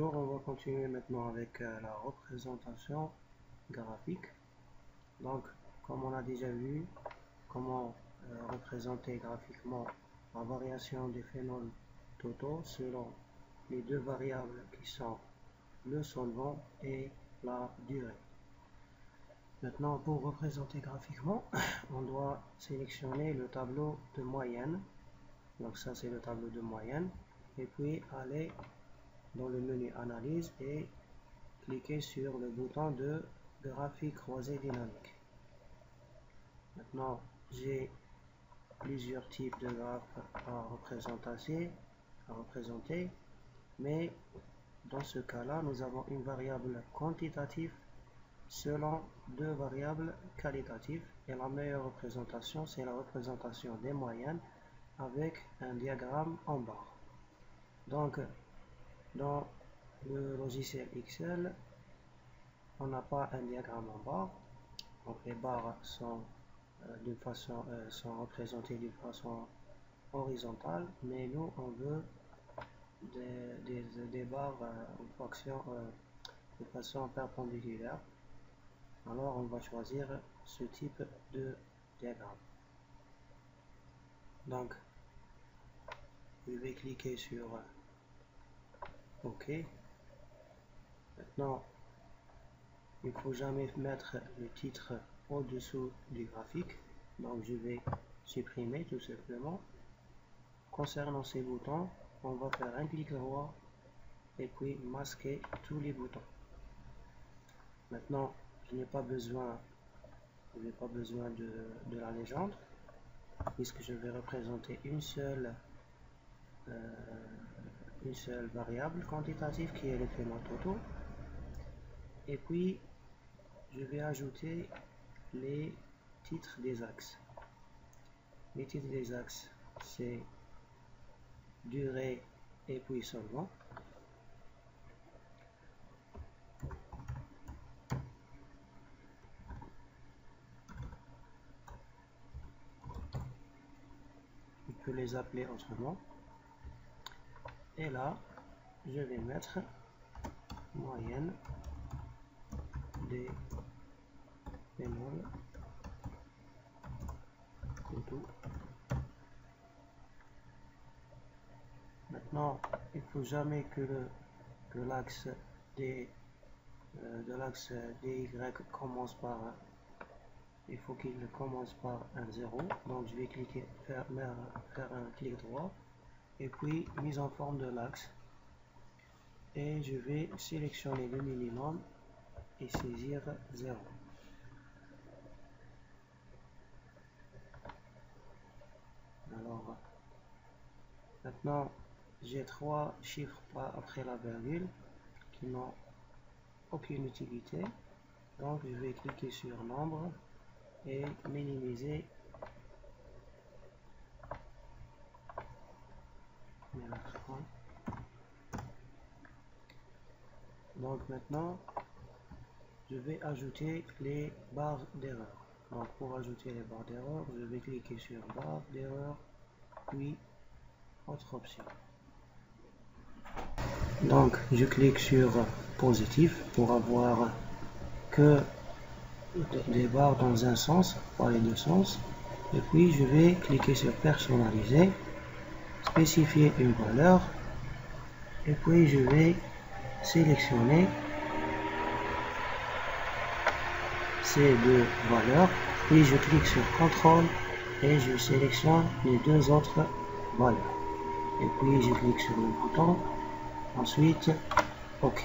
Bonjour, on va continuer maintenant avec la représentation graphique. Donc, comme on a déjà vu, comment représenter graphiquement la variation des phénomènes totaux selon les deux variables qui sont le solvant et la durée. Maintenant, pour représenter graphiquement, on doit sélectionner le tableau de moyenne. Donc ça, c'est le tableau de moyenne. Et puis, aller dans le menu analyse et cliquer sur le bouton de graphique croisé dynamique. Maintenant, j'ai plusieurs types de graphes à représenter, mais dans ce cas-là, nous avons une variable quantitative selon deux variables qualitatives, et la meilleure représentation, c'est la représentation des moyennes avec un diagramme en barre. Donc, dans le logiciel Excel, on n'a pas un diagramme en barre, donc les barres sont représentées d'une façon horizontale, mais nous on veut des barres de façon perpendiculaire. Alors on va choisir ce type de diagramme. Donc je vais cliquer sur OK. Maintenant, il ne faut jamais mettre le titre au-dessous du graphique. Donc je vais supprimer tout simplement. Concernant ces boutons, on va faire un clic droit et puis masquer tous les boutons. Maintenant, je n'ai pas besoin de la légende, puisque je vais représenter une seule variable quantitative qui est les phénomènes totaux. Et puis, je vais ajouter les titres des axes. Les titres des axes, c'est durée et puis solvant. On peut les appeler autrement. Et là, je vais mettre moyenne des phénomènes totaux. Maintenant, il ne faut jamais que l'axe DY commence par il faut qu'il commence par un 0. Donc je vais faire un clic droit et puis mise en forme de l'axe, et je vais sélectionner le minimum et saisir 0. Alors maintenant, j'ai trois chiffres après la virgule qui n'ont aucune utilité, donc je vais cliquer sur nombre et minimiser Donc maintenant, je vais ajouter les barres d'erreur. Donc pour ajouter les barres d'erreur, je vais cliquer sur barre d'erreur, puis autre option. Donc je clique sur positif pour avoir que des barres dans un sens, pas les deux sens. Et puis je vais cliquer sur personnaliser, spécifier une valeur, et puis je vais sélectionner ces deux valeurs, puis je clique sur CTRL et je sélectionne les deux autres valeurs, et puis je clique sur le bouton, ensuite OK.